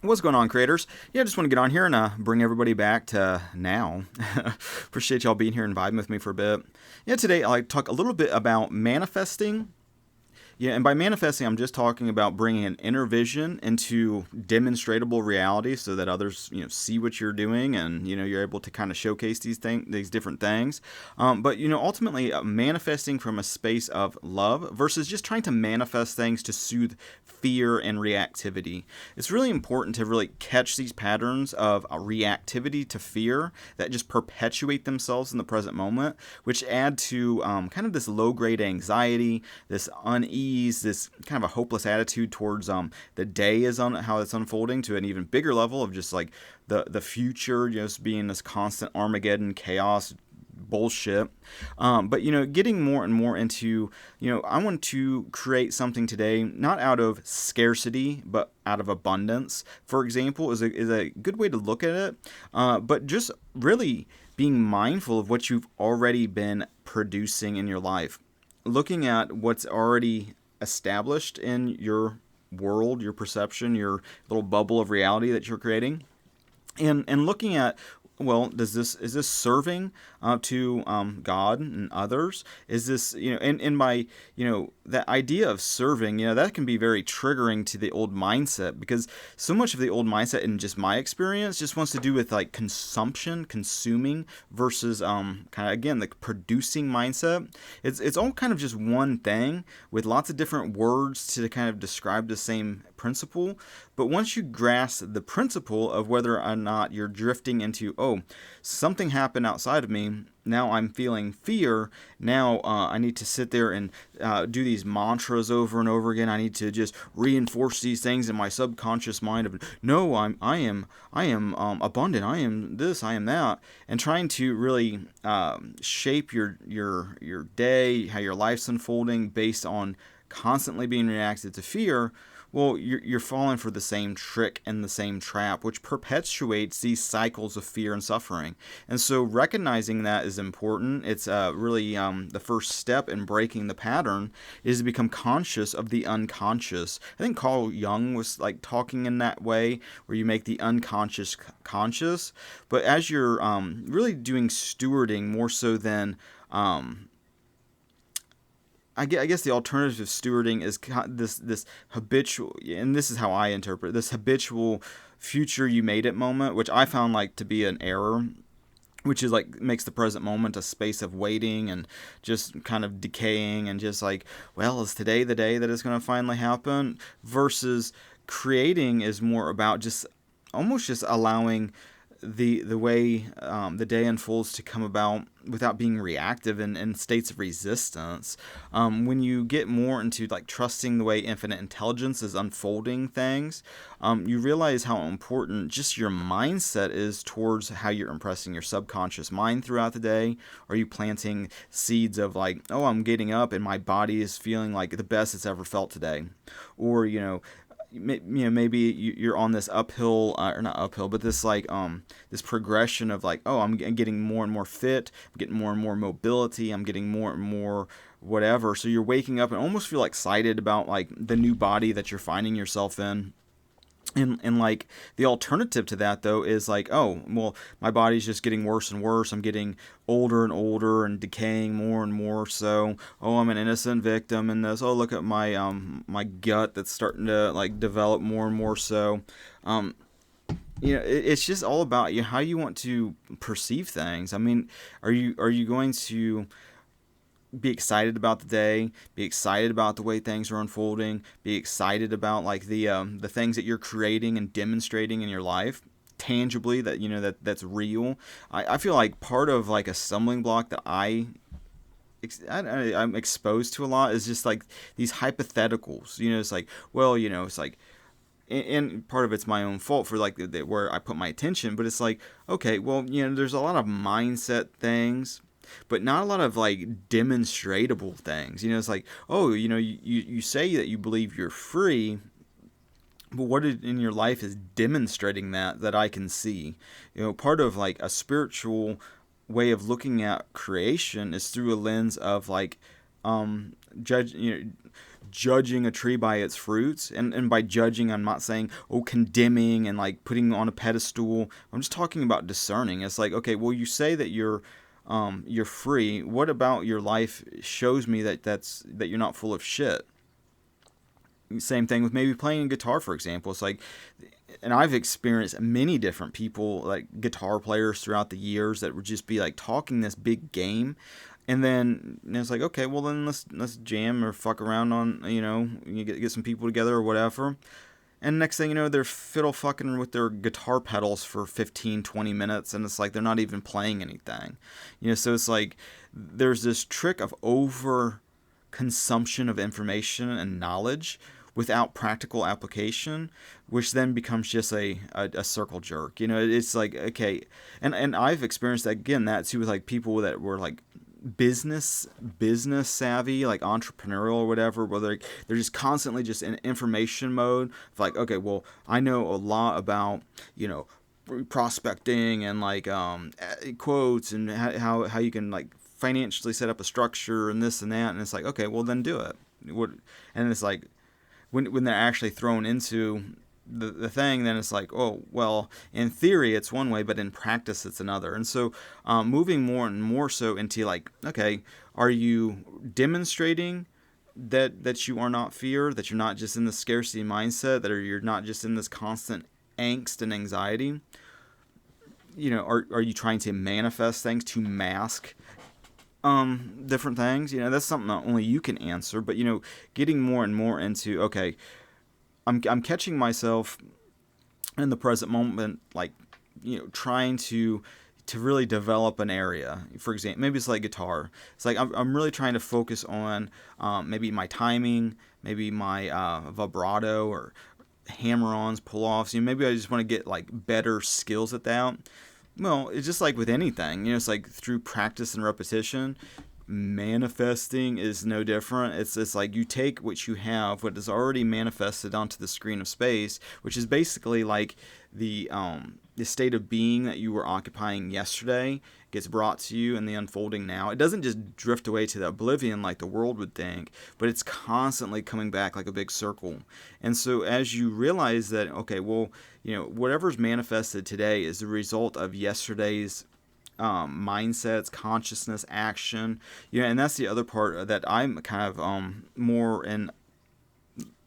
What's going on, creators? Yeah, I just want to get on here and bring everybody back to now. Appreciate y'all being here and vibing with me for a bit. Yeah, today I'd like to talk a little bit about manifesting. Yeah, and by manifesting, I'm just talking about bringing an inner vision into demonstratable reality, so that others, see what you're doing, and you're able to kind of showcase these different things. But ultimately, manifesting from a space of love versus just trying to manifest things to soothe fear and reactivity. It's really important to really catch these patterns of reactivity to fear that just perpetuate themselves in the present moment, which add to kind of this low-grade anxiety, this unease, this kind of a hopeless attitude towards the day is on how it's unfolding, to an even bigger level of just like the future just being this constant Armageddon chaos bullshit. But getting more and more into, I want to create something today not out of scarcity but out of abundance, for example, is a good way to look at it. But just really being mindful of what you've already been producing in your life, looking at what's already established in your world, your perception, your little bubble of reality that you're creating, and looking at, well, is this serving to God and others? Is this, in my, that idea of serving, that can be very triggering to the old mindset, because so much of the old mindset, in just my experience, just wants to do with like consumption, consuming, versus kind of, again, the producing mindset. It's all kind of just one thing with lots of different words to kind of describe the same principle. But once you grasp the principle of whether or not you're drifting into, oh, something happened outside of me, now I'm feeling fear, now I need to sit there and do these mantras over and over again. I need to just reinforce these things in my subconscious mind of, no, I am abundant, I am this, I am that, and trying to really shape your day, how your life's unfolding based on constantly being reactive to fear. Well, you're falling for the same trick and the same trap, which perpetuates these cycles of fear and suffering. And so recognizing that is important. It's really the first step in breaking the pattern is to become conscious of the unconscious. I think Carl Jung was like talking in that way, where you make the unconscious conscious. But as you're really doing stewarding more so than I guess the alternative of stewarding is this habitual, and this is how I interpret it, this habitual future you made it moment, which I found like to be an error, which is like makes the present moment a space of waiting and just kind of decaying and just like, well, is today the day that it's going to finally happen? Versus creating is more about just almost just allowing the way the day unfolds to come about without being reactive and in states of resistance. When you get more into like trusting the way infinite intelligence is unfolding things, you realize how important just your mindset is towards how you're impressing your subconscious mind throughout the day. Are you planting seeds of like, oh, I'm getting up and my body is feeling like the best it's ever felt today? Or, maybe you're on this uphill, or not uphill, but this like this progression of like, oh, I'm getting more and more fit, I'm getting more and more mobility, I'm getting more and more whatever. So you're waking up and almost feel excited about like the new body that you're finding yourself in. And like the alternative to that though is like, oh, well, my body's just getting worse and worse. I'm getting older and older and decaying more and more. So, oh, I'm an innocent victim in this. Oh, look at my my gut that's starting to like develop more and more. So, it's just all about how you want to perceive things. I mean, are you going to be excited about the day, be excited about the way things are unfolding, be excited about like the things that you're creating and demonstrating in your life tangibly, that that's real? I feel like part of like a stumbling block that I'm exposed to a lot is just like these hypotheticals. It's like, well, it's like, and part of it's my own fault for like where I put my attention, but it's like, okay, well, there's a lot of mindset things, but not a lot of like demonstratable things. It's like, oh, you say that you believe you're free, but what in your life is demonstrating that I can see? Part of like a spiritual way of looking at creation is through a lens of like judge, judging a tree by its fruits. And by judging, I'm not saying, condemning and like putting on a pedestal. I'm just talking about discerning. It's like, okay, well, you say that you're free. What about your life shows me that you're not full of shit? Same thing with maybe playing guitar, for example. It's like, and I've experienced many different people, like guitar players throughout the years, that would just be like talking this big game, and then it's like, okay, well then let's jam or fuck around on, you get some people together or whatever, and next thing you know, they're fiddle fucking with their guitar pedals for 15-20 minutes, and it's like they're not even playing anything, so it's like there's this trick of over consumption of information and knowledge without practical application, which then becomes just a circle jerk. It's like, okay, and I've experienced that again, that too, with like people that were like business savvy, like entrepreneurial or whatever, where they're just constantly just in information mode. Of like, okay, well, I know a lot about, prospecting and like quotes and how you can like financially set up a structure and this and that, and it's like, okay, well then do it. And it's like when they're actually thrown into the thing, then it's like, oh, well, in theory it's one way, but in practice it's another. And so moving more and more so into like, okay, are you demonstrating that you are not fear, that you're not just in the scarcity mindset, you're not just in this constant angst and anxiety? Are you trying to manifest things to mask different things? That's something that only you can answer. But getting more and more into, okay, I'm catching myself in the present moment, like trying to really develop an area. For example, maybe it's like guitar. It's like I'm really trying to focus on maybe my timing, maybe my vibrato or hammer-ons, pull-offs. Maybe I just want to get like better skills at that. Well, it's just like with anything, it's like through practice and repetition. Manifesting is no different. It's like you take what you have, what is already manifested onto the screen of space, which is basically like the state of being that you were occupying yesterday gets brought to you in the unfolding now. It doesn't just drift away to the oblivion like the world would think, but it's constantly coming back like a big circle. And so as you realize that, okay, well, whatever's manifested today is the result of yesterday's mindsets, consciousness, action. And that's the other part that I'm kind of more in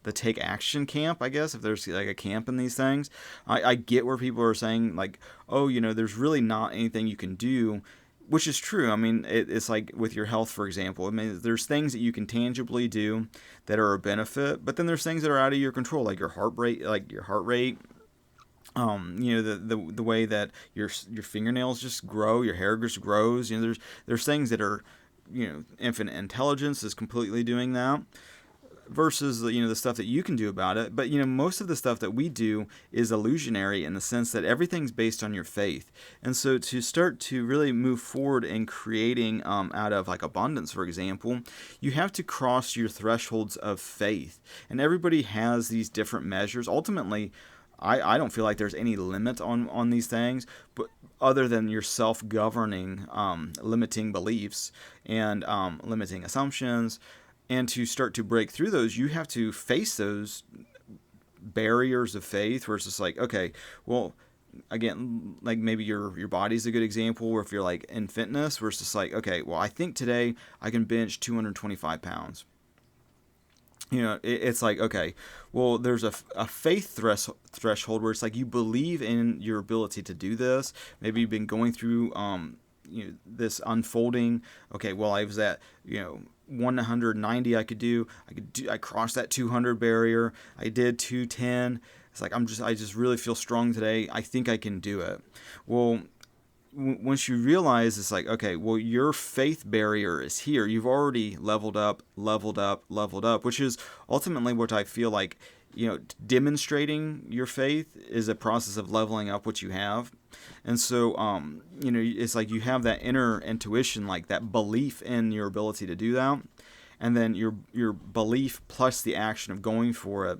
the take action camp, I guess, if there's like a camp in these things. I get where people are saying like, oh, there's really not anything you can do, which is true. I mean, it's like with your health, for example. I mean, there's things that you can tangibly do that are a benefit, but then there's things that are out of your control, like your heart rate, the way that your fingernails just grow, your hair just grows. There's things that are, infinite intelligence is completely doing that, versus the stuff that you can do about it. But most of the stuff that we do is illusionary in the sense that everything's based on your faith. And so to start to really move forward in creating out of like abundance, for example, you have to cross your thresholds of faith. And everybody has these different measures. Ultimately, I don't feel like there's any limit on these things, but other than your self-governing limiting beliefs and limiting assumptions. And to start to break through those, you have to face those barriers of faith where it's just like, okay, well, again, like maybe your body's a good example, or if you're like in fitness, where it's just like, okay, well, I think today I can bench 225 pounds. It's like, okay, well, there's a faith threshold where it's like you believe in your ability to do this. Maybe you've been going through this unfolding. Okay, well, I was at 190. I crossed that 200 barrier. I did 210. It's like I just really feel strong today. I think I can do it. Well, once you realize, it's like, okay, well, your faith barrier is here. You've already leveled up, which is ultimately what I feel like, demonstrating your faith is a process of leveling up what you have. And so, it's like you have that inner intuition, like that belief in your ability to do that. And then your belief plus the action of going for it.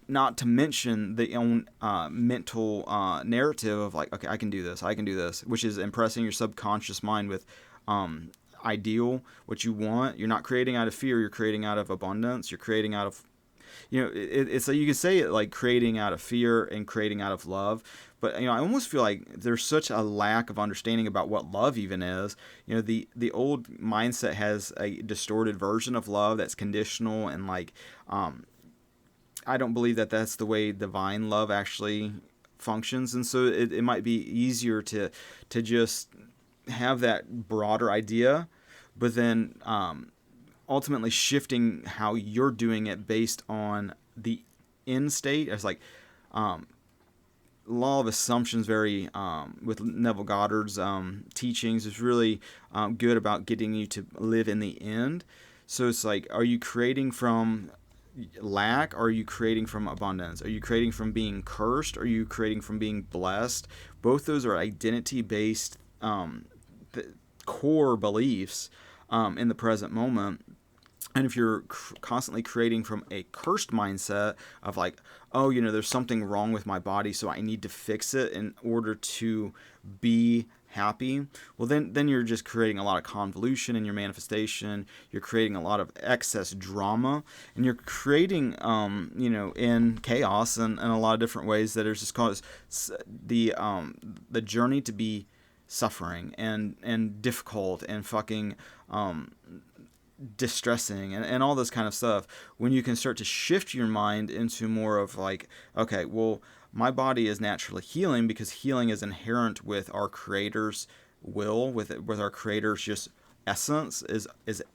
Not to mention the own mental narrative of like, okay, I can do this, which is impressing your subconscious mind with, ideal, what you want. You're not creating out of fear. You're creating out of abundance. You're creating out of, it's like you can say it like creating out of fear and creating out of love. But, I almost feel like there's such a lack of understanding about what love even is. The old mindset has a distorted version of love that's conditional and like, I don't believe that that's the way divine love actually functions. And so it might be easier to just have that broader idea, but then ultimately shifting how you're doing it based on the end state. It's like law of assumptions, very with Neville Goddard's teachings, is really good about getting you to live in the end. So it's like, are you creating from lack? Or are you creating from abundance? Are you creating from being cursed? Or are you creating from being blessed? Both those are identity based core beliefs in the present moment. And if you're constantly creating from a cursed mindset of like, oh, there's something wrong with my body, so I need to fix it in order to be happy, well, then you're just creating a lot of convolution in your manifestation. You're creating a lot of excess drama, and you're creating, in chaos and a lot of different ways that are just cause the journey to be suffering and difficult and fucking distressing and all this kind of stuff, when you can start to shift your mind into more of like, okay, well, my body is naturally healing because healing is inherent with our creator's will, with our creator's just essence is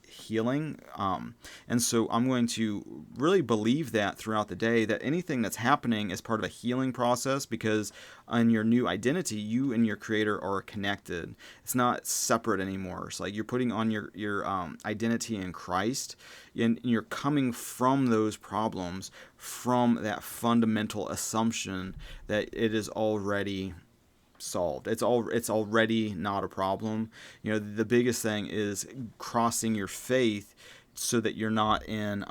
healing. And so I'm going to really believe that throughout the day, that anything that's happening is part of a healing process, because in your new identity, you and your creator are connected. It's not separate anymore. It's like you're putting on your identity in Christ, and you're coming from those problems from that fundamental assumption that it is already solved. It's already not a problem. The biggest thing is crossing your faith so that you're not in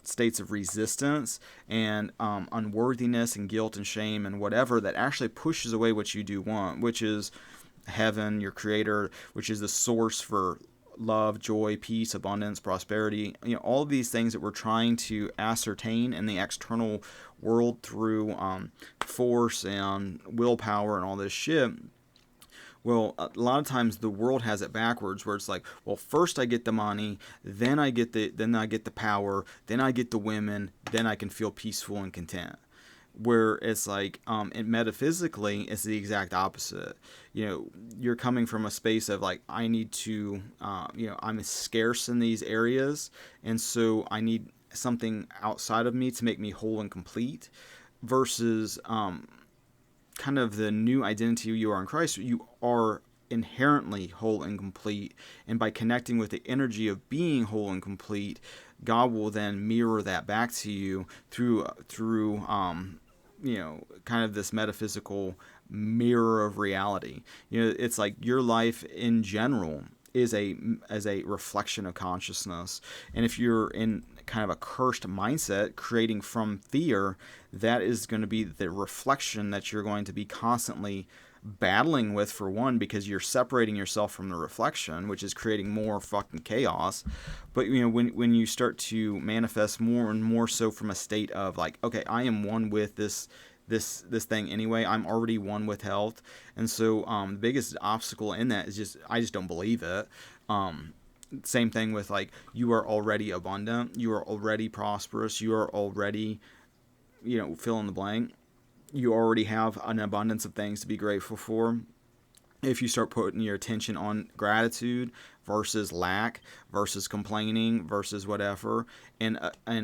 states of resistance and unworthiness and guilt and shame and whatever that actually pushes away what you do want, which is heaven, your creator, which is the source for love, joy, peace, abundance, prosperity, all of these things that we're trying to ascertain in the external world through force and willpower and all this shit. Well, a lot of times the world has it backwards, where it's like, well, first I get the money, then I get the power, then I get the women, then I can feel peaceful and content. Where it's like, metaphysically, it's the exact opposite. You're coming from a space of like, I need to, I'm scarce in these areas, and so I need something outside of me to make me whole and complete, versus kind of the new identity you are in Christ. You are inherently whole and complete, and by connecting with the energy of being whole and complete, God will then mirror that back to you through kind of this metaphysical mirror of reality. It's like your life in general is a reflection of consciousness. And if you're in kind of a cursed mindset creating from fear, that is going to be the reflection that you're going to be constantly battling with, for one, because you're separating yourself from the reflection, which is creating more fucking chaos. But when you start to manifest more and more so from a state of like, okay, I am one with this thing anyway, I'm already one with health. And so the biggest obstacle in that is I just don't believe it. Same thing with like, you are already abundant, you are already prosperous, you are already, fill in the blank. You already have an abundance of things to be grateful for. If you start putting your attention on gratitude versus lack versus complaining versus whatever, and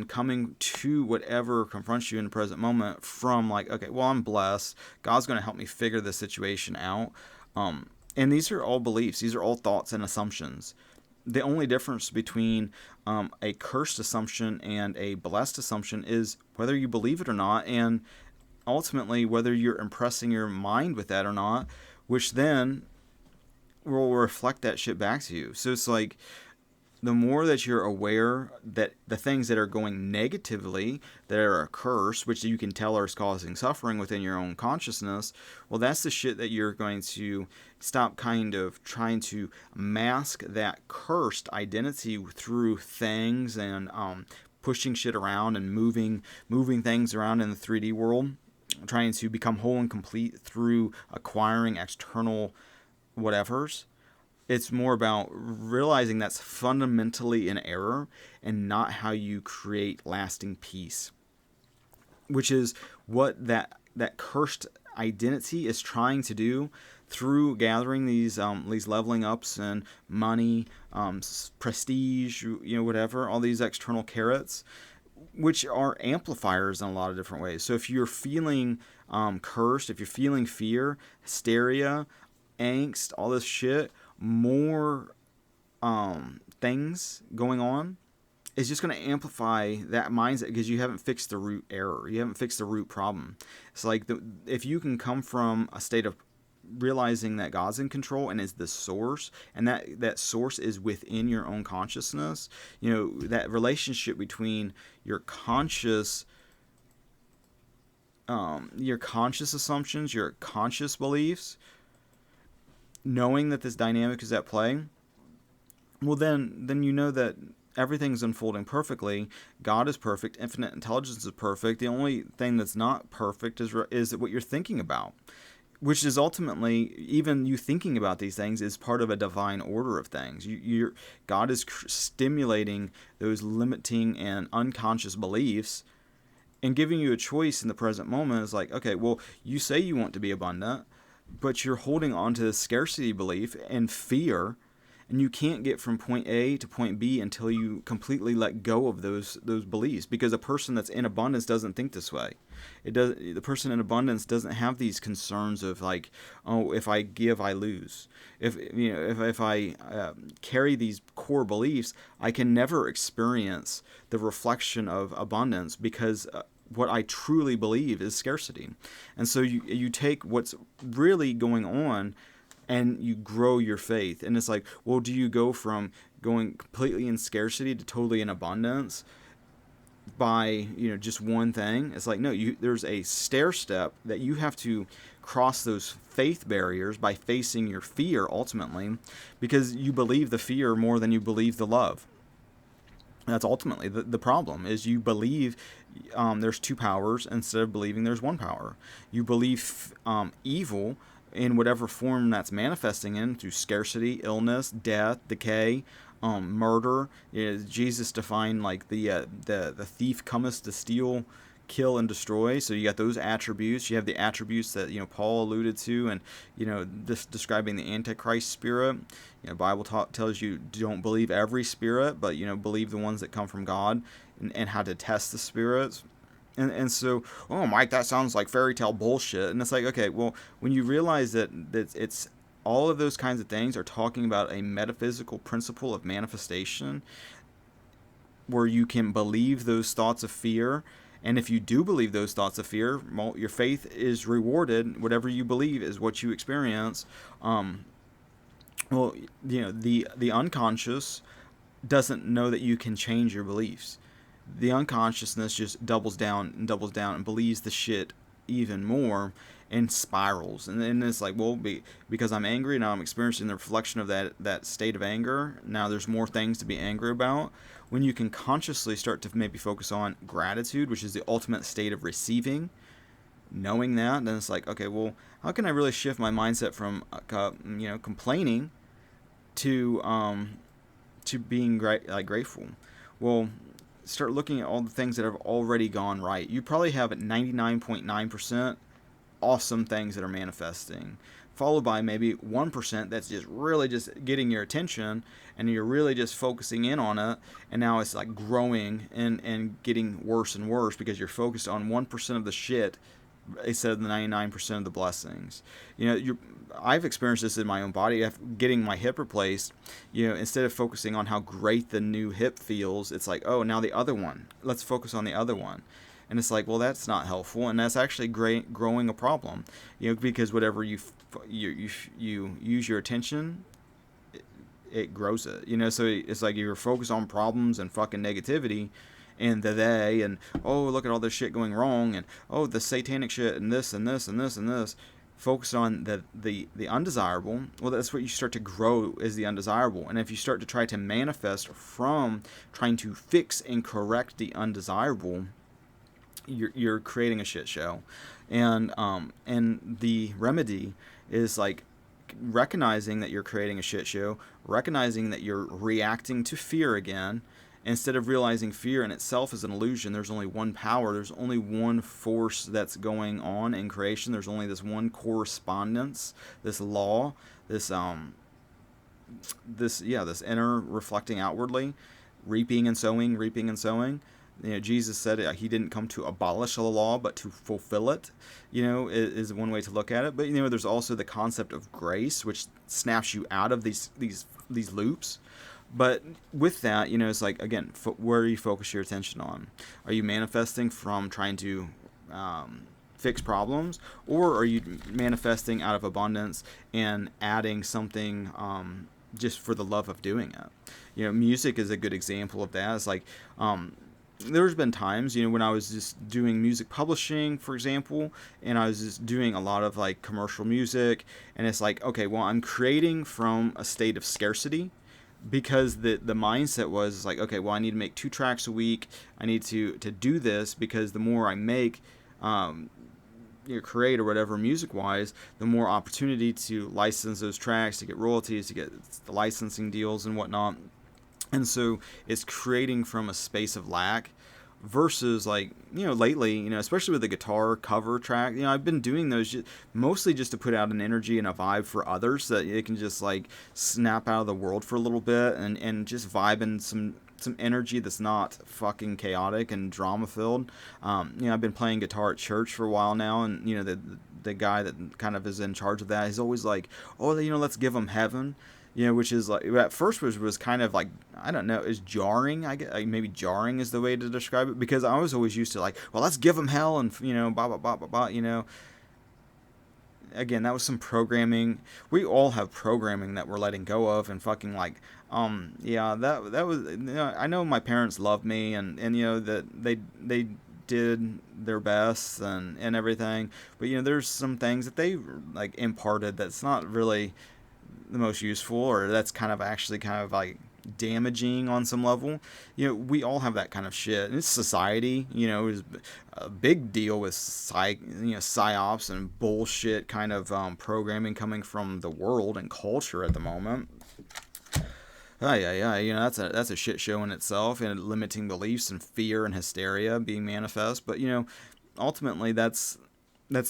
coming to whatever confronts you in the present moment from like, okay, well, I'm blessed, God's going to help me figure this situation out. And these are all beliefs. These are all thoughts and assumptions. The only difference between a cursed assumption and a blessed assumption is whether you believe it or not, and ultimately whether you're impressing your mind with that or not, which then will reflect that shit back to you. So it's like, the more that you're aware that the things that are going negatively, that are a curse, which you can tell are causing suffering within your own consciousness, well, that's the shit that you're going to stop kind of trying to mask that cursed identity through things and pushing shit around and moving things around in the 3D world, trying to become whole and complete through acquiring external whatevers. It's more about realizing that's fundamentally an error and not how you create lasting peace, which is what that cursed identity is trying to do through gathering these leveling ups and money, prestige, whatever, all these external carrots, which are amplifiers in a lot of different ways. So if you're feeling cursed, if you're feeling fear, hysteria, angst, all this shit, more things going on, is just going to amplify that mindset because you haven't fixed the root error. You haven't fixed the root problem. It's like if you can come from a state of realizing that God's in control and is the source, and that source is within your own consciousness, that relationship between your conscious assumptions, your conscious beliefs, knowing that this dynamic is at play, well, then you know that everything's unfolding perfectly. God is perfect. Infinite intelligence is perfect. The only thing that's not perfect is what you're thinking about, which is ultimately, even you thinking about these things is part of a divine order of things. God is stimulating those limiting and unconscious beliefs and giving you a choice in the present moment. Is like, okay, well, you say you want to be abundant, but you're holding on to this scarcity belief and fear, and you can't get from point A to point B until you completely let go of those beliefs. Because a person that's in abundance doesn't think this way. The person in abundance doesn't have these concerns of like, oh, if I give, I lose. If I carry these core beliefs, I can never experience the reflection of abundance because what I truly believe is scarcity. And so you take what's really going on and you grow your faith. And it's like, well, do you go from going completely in scarcity to totally in abundance by just one thing? It's like, no, there's a stair step that you have to cross those faith barriers by facing your fear ultimately, because you believe the fear more than you believe the love. That's ultimately the problem, is you believe there's two powers instead of believing there's one power. You believe evil in whatever form that's manifesting in, through scarcity, illness, death, decay, murder. Jesus defined like the thief cometh to steal, kill, and destroy. So you got those attributes. You have the attributes that Paul alluded to, and this describing the Antichrist spirit. Bible tells you don't believe every spirit, but believe the ones that come from God, and how to test the spirits. And so, oh, Mike, that sounds like fairy tale bullshit. And it's like, okay, well, when you realize that it's all of those kinds of things are talking about a metaphysical principle of manifestation, where you can believe those thoughts of fear. And if you do believe those thoughts of fear, well, your faith is rewarded. Whatever you believe is what you experience. Well, the unconscious doesn't know that you can change your beliefs. The unconsciousness just doubles down and believes the shit even more, and spirals. And then it's like, well, because I'm angry, now I'm experiencing the reflection of that state of anger. Now there's more things to be angry about. When you can consciously start to maybe focus on gratitude, which is the ultimate state of receiving, knowing that, then it's like, okay, well, how can I really shift my mindset from complaining to being grateful? Well, start looking at all the things that have already gone right. You probably have 99.9% awesome things that are manifesting, followed by maybe 1% that's just really just getting your attention, and you're really just focusing in on it, and now it's like growing and getting worse and worse because you're focused on 1% of the shit instead of the 99% of the blessings. I've experienced this in my own body. Getting my hip replaced, instead of focusing on how great the new hip feels, it's like, oh, now the other one. Let's focus on the other one. And it's like, well, that's not helpful, and that's actually growing a problem. Because whatever you use your attention it grows it. So it's like you're focused on problems and fucking negativity, and the they, and oh, look at all this shit going wrong, and oh, the satanic shit, and this and this and this and this. Focus on the undesirable. Well, that's what you start to grow, is the undesirable. And if you start to try to manifest from trying to fix and correct the undesirable, you're creating a shit show. And the remedy is like recognizing that you're creating a shit show, recognizing that you're reacting to fear again, instead of realizing fear in itself is an illusion. There's only one power, there's only one force that's going on in creation. There's only this one correspondence, this law, this inner reflecting outwardly, reaping and sowing, reaping and sowing. Jesus said he didn't come to abolish the law, but to fulfill it, is one way to look at it. But, there's also the concept of grace, which snaps you out of these loops. But with that, it's like, again, where do you focus your attention on? Are you manifesting from trying to fix problems, or are you manifesting out of abundance and adding something just for the love of doing it? Music is a good example of that. It's like there's been times, when I was just doing music publishing, for example, and I was just doing a lot of like commercial music, and it's like, okay, well, I'm creating from a state of scarcity, because the mindset was like, okay, well, I need to make 2 tracks a week. I need to do this, because the more I make, create or whatever music wise, the more opportunity to license those tracks, to get royalties, to get the licensing deals and whatnot. And so it's creating from a space of lack, versus like, lately, especially with the guitar cover track, I've been doing those mostly just to put out an energy and a vibe for others, so that it can just like snap out of the world for a little bit, and just vibe in some energy that's not fucking chaotic and drama filled. I've been playing guitar at church for a while now, and the guy that kind of is in charge of that, he's always like, oh, let's give them heaven. Which is like, at first was kind of like, I don't know, is jarring. I guess maybe jarring is the way to describe it, because I was always used to like, well, let's give them hell, and blah blah blah blah blah. Again, that was some programming. We all have programming that we're letting go of, and fucking like, that was. I know my parents loved me, and that they did their best and everything, but there's some things that they like imparted that's not really the most useful, or that's kind of like damaging on some level. We all have that kind of shit, and it's society. Is a big deal with psyops and bullshit kind of programming coming from the world and culture at the moment. That's a shit show in itself, and limiting beliefs and fear and hysteria being manifest. But ultimately that's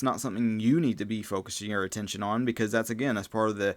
not something you need to be focusing your attention on, because that's part of the,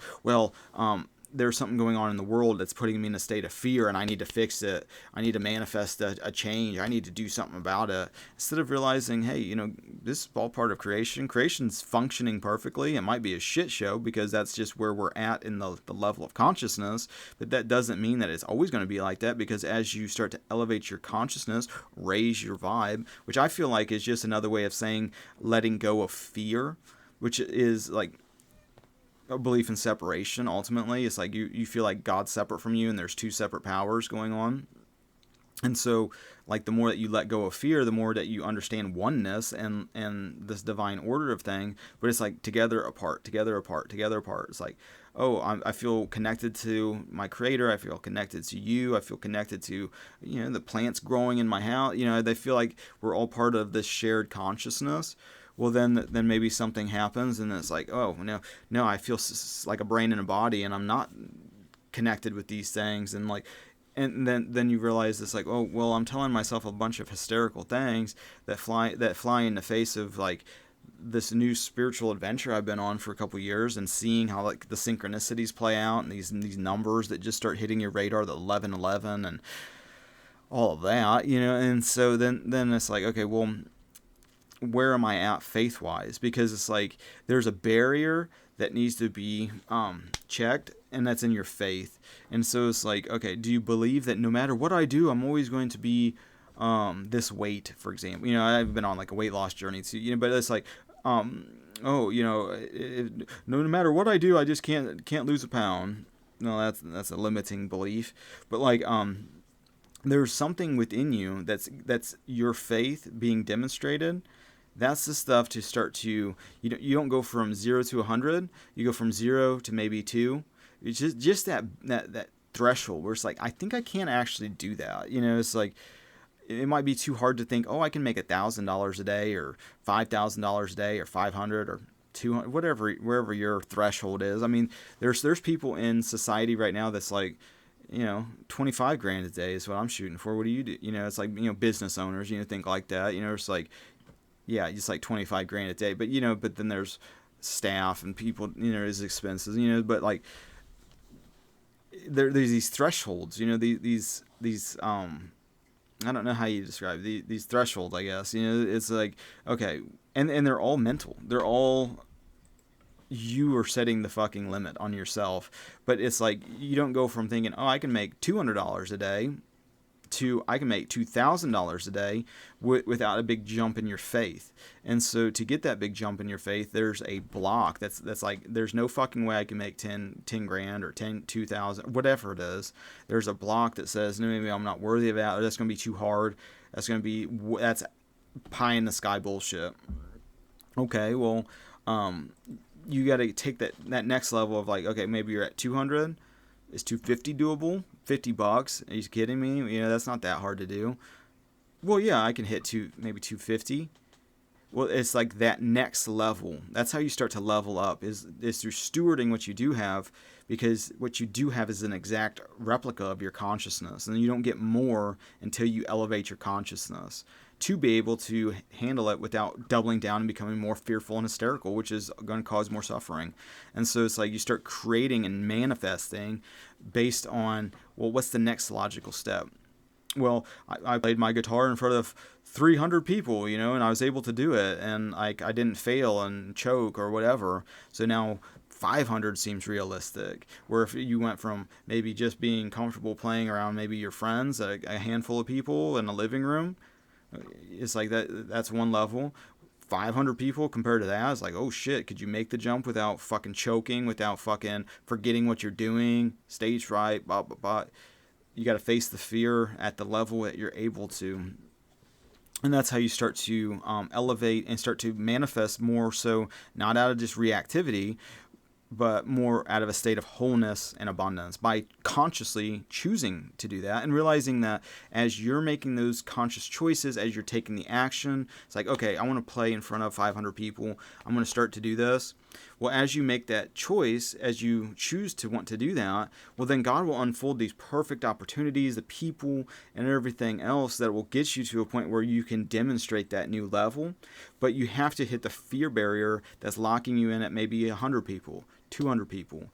there's something going on in the world that's putting me in a state of fear, and I need to fix it. I need to manifest a change. I need to do something about it. Instead of realizing, hey, this is all part of creation. Creation's functioning perfectly. It might be a shit show, because that's just where we're at in the level of consciousness, but that doesn't mean that it's always going to be like that, because as you start to elevate your consciousness, raise your vibe, which I feel like is just another way of saying letting go of fear, which is like a belief in separation. Ultimately, it's like you feel like God's separate from you, and there's 2 separate powers going on. And so, like, the more that you let go of fear, the more that you understand oneness and this divine order of thing. But it's like together, apart, together, apart, together, apart. It's like, oh, I feel connected to my creator. I feel connected to you. I feel connected to, the plants growing in my house. They feel like we're all part of this shared consciousness. Well, then maybe something happens, and it's like, oh, no, I feel like a brain and a body, and I'm not connected with these things, and like, and then you realize it's like, oh, well, I'm telling myself a bunch of hysterical things that fly in the face of like this new spiritual adventure I've been on for a couple of years, and seeing how like the synchronicities play out, and these numbers that just start hitting your radar, the 1111 and all of that, and so then it's like, okay, well, where am I at faith-wise? Because it's like there's a barrier that needs to be checked, and that's in your faith. And so it's like, okay, do you believe that no matter what I do, I'm always going to be this weight, for example? I've been on like a weight loss journey too, but it's like, no matter what I do, I just can't lose a pound. no, that's a limiting belief. But like, there's something within you that's your faith being demonstrated. That's the stuff to start to, you don't go from 0 to 100. You go from 0 to maybe 2. It's just that threshold where it's like, I think I can actually do that. It's like, it might be too hard to think, oh, I can make $1,000 a day or $5,000 a day or 500 or 200, whatever, wherever your threshold is. I mean, there's people in society right now that's like, 25 grand a day is what I'm shooting for. What do you do? It's like, business owners, think like that. It's like, yeah, it's like 25 grand a day. But, but then there's staff and people, there's expenses, but like, there's these thresholds, these I don't know how you describe it. These thresholds, I guess. It's like, okay, and they're all mental. They're all, you are setting the fucking limit on yourself. But it's like, you don't go from thinking, oh, I can make $200 a day to I can make $2,000 a day without a big jump in your faith. And so to get that big jump in your faith, there's a block that's like, there's no fucking way I can make 10 grand or 2,000, whatever it is. There's a block that says, no, maybe I'm not worthy of that, or that's going to be too hard. That's pie in the sky bullshit. Okay, well, you got to take that next level of like, okay, maybe you're at 200. Is 250 doable? $50? Are you kidding me? That's not that hard to do. Well, yeah, I can hit maybe 250. Well, it's like that next level. That's how you start to level up, is through stewarding what you do have, because what you do have is an exact replica of your consciousness, and you don't get more until you elevate your consciousness to be able to handle it without doubling down and becoming more fearful and hysterical, which is going to cause more suffering. And so it's like you start creating and manifesting based on, well, what's the next logical step? Well, I played my guitar in front of 300 people, and I was able to do it, and I didn't fail and choke or whatever. So now 500 seems realistic. Where if you went from maybe just being comfortable playing around maybe your friends, a handful of people in a living room, it's like that's one level. 500 people compared to that, it's like, oh shit, could you make the jump without fucking choking, without fucking forgetting what you're doing, stage fright, blah, blah, blah. You got to face the fear at the level that you're able to. And that's how you start to elevate and start to manifest more so, not out of just reactivity, but more out of a state of wholeness and abundance by consciously choosing to do that and realizing that as you're making those conscious choices, as you're taking the action, it's like, okay, I want to play in front of 500 people. I'm going to start to do this. Well, as you make that choice, as you choose to want to do that, well, then God will unfold these perfect opportunities, the people, and everything else that will get you to a point where you can demonstrate that new level. But you have to hit the fear barrier that's locking you in at maybe 100 people, 200 people,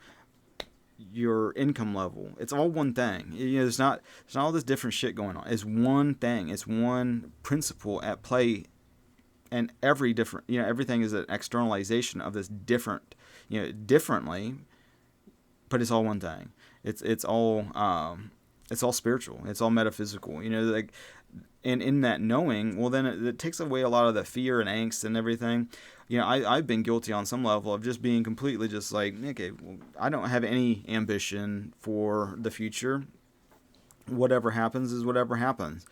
your income level. It's all one thing. There's not all this different shit going on. It's one thing. It's one principle at play. And everything is an externalization of this differently, but it's all one thing. It's all spiritual. It's all metaphysical. Like, and in that knowing, well, then it takes away a lot of the fear and angst and everything. I've been guilty on some level of just being completely just like, okay, well, I don't have any ambition for the future. Whatever happens is whatever happens.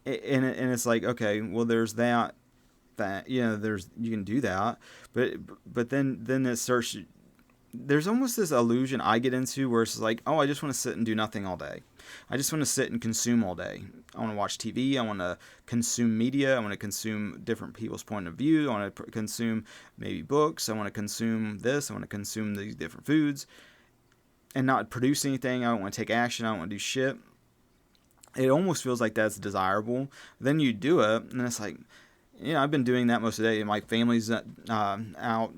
And it's like, okay, well, there's that there's, you can do that, but then it starts. There's almost this illusion I get into where it's like, oh, I just want to sit and do nothing all day. I just want to sit and consume all day. I want to watch TV. I want to consume media. I want to consume different people's point of view. I want to consume maybe books. I want to consume this. I want to consume these different foods, and not produce anything. I don't want to take action. I don't want to do shit. It almost feels like that's desirable. Then you do it, and it's like, I've been doing that most of the day. My family's out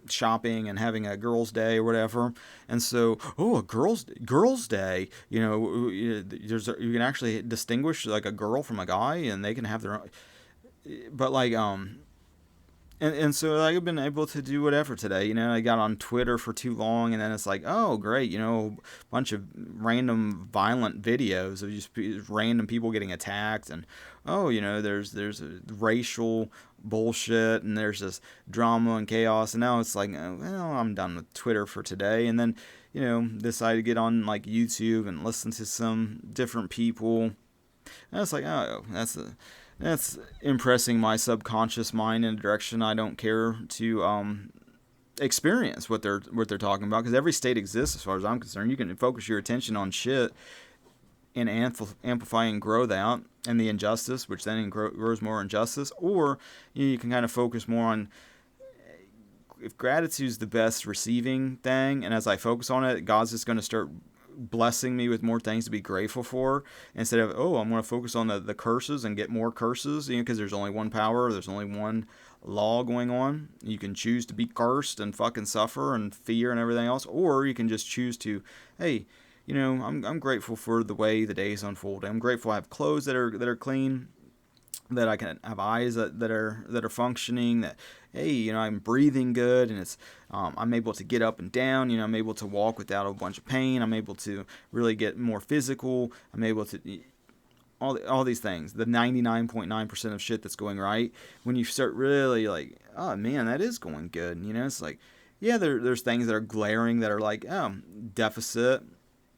shopping and having a girls' day or whatever, and so, a girls' day. You can actually distinguish like a girl from a guy, and they can have their own. But like And so like, I've been able to do whatever today. I got on Twitter for too long, and then it's like, oh, great, a bunch of random violent videos of just random people getting attacked, and there's a racial bullshit, and there's this drama and chaos, and now it's like, well, I'm done with Twitter for today. And then decide to get on like YouTube and listen to some different people. And it's like, oh, that's impressing my subconscious mind in a direction I don't care to experience what they're talking about, because every state exists as far as I'm concerned. You can focus your attention on shit and amplify and grow that, and the injustice, which then grows more injustice, or you can kind of focus more on, if gratitude's the best receiving thing, and as I focus on it, God's just going to start blessing me with more things to be grateful for, instead of, oh, I'm going to focus on the curses and get more curses, because there's only one power, there's only one law going on. You can choose to be cursed and fucking suffer and fear and everything else, or you can just choose to, hey, I'm grateful for the way the days unfold. I'm grateful I have clothes that are clean, that I can have eyes that are functioning, that, hey, I'm breathing good, and it's I'm able to get up and down, I'm able to walk without a bunch of pain, I'm able to really get more physical, I'm able to all these things, the 99.9% of shit that's going right. When you start really like, oh man, that is going good, it's like, yeah, there's things that are glaring that are like, deficit.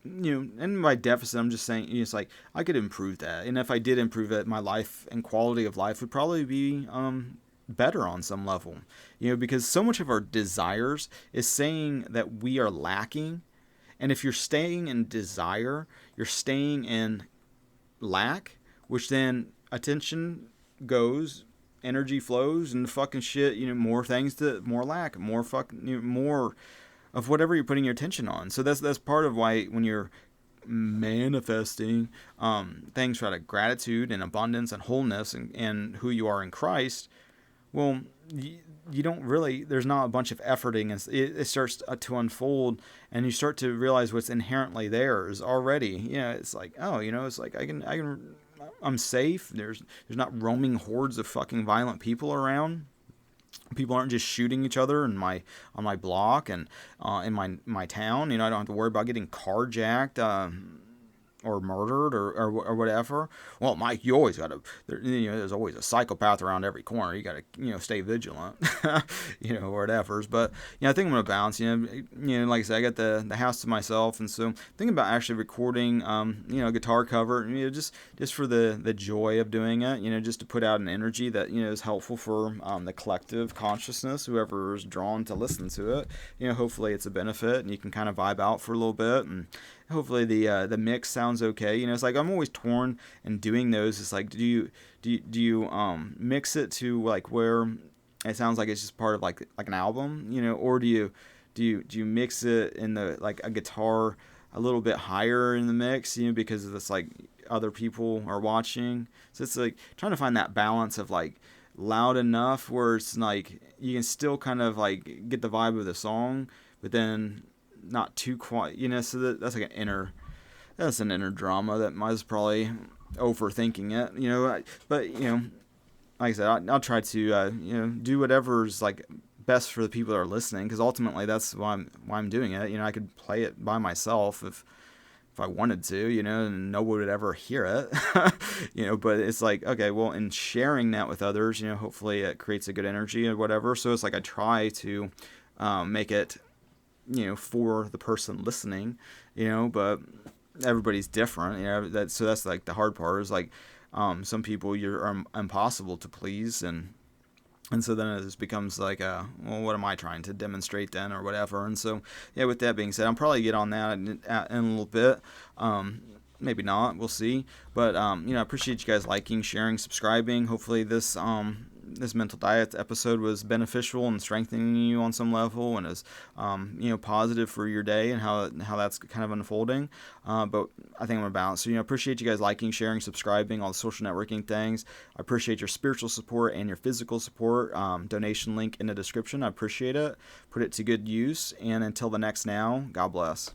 And by deficit, I'm just saying, it's like, I could improve that. And if I did improve it, my life and quality of life would probably be better on some level. Because so much of our desires is saying that we are lacking. And if you're staying in desire, you're staying in lack, which then attention goes, energy flows, and fucking shit, more things to, more lack, more fucking, more of whatever you're putting your attention on. So that's part of why when you're manifesting things out of gratitude and abundance and wholeness and who you are in Christ, well, you don't really, there's not a bunch of efforting. It starts to unfold, and you start to realize what's inherently there is already. It's like, oh, it's like I'm safe. There's not roaming hordes of fucking violent people around. People aren't just shooting each other on my block and in my town. I don't have to worry about getting carjacked or murdered or whatever. Well, Mike, you always got to. There's always a psychopath around every corner. You got to stay vigilant, or whatever. But I think I'm gonna balance. Like I said, I got the house to myself, and so thinking about actually recording, a guitar cover, just for the joy of doing it. Just to put out an energy that is helpful for the collective consciousness, whoever is drawn to listen to it. Hopefully it's a benefit, and you can kind of vibe out for a little bit, and hopefully the mix sounds okay. It's like I'm always torn in doing those. It's like, do you mix it to like where it sounds like it's just part of like an album, or do you mix it in the like a guitar a little bit higher in the mix, because it's like other people are watching. So it's like trying to find that balance of like loud enough where it's like you can still kind of like get the vibe of the song, but then not too quiet, so that's like an inner drama that I was probably overthinking it, but like I said, I'll try to do whatever's like best for the people that are listening, because ultimately that's why I'm doing it. I could play it by myself if I wanted to, and no one would ever hear it, but it's like, okay, well, in sharing that with others, hopefully it creates a good energy or whatever. So it's like I try to make it for the person listening, but everybody's different, so that's like the hard part is like, some people you're impossible to please, and so then it just becomes like, well, what am I trying to demonstrate then, or whatever. And so, yeah, with that being said, I'll probably get on that in a little bit. Maybe not, we'll see. But, I appreciate you guys liking, sharing, subscribing. Hopefully this mental diet episode was beneficial and strengthening you on some level, and is positive for your day and how that's kind of unfolding. But I think I'm gonna balance. So appreciate you guys liking, sharing, subscribing, all the social networking things. I appreciate your spiritual support and your physical support. Donation link in the description. I appreciate it. Put it to good use. And until the next now, God bless.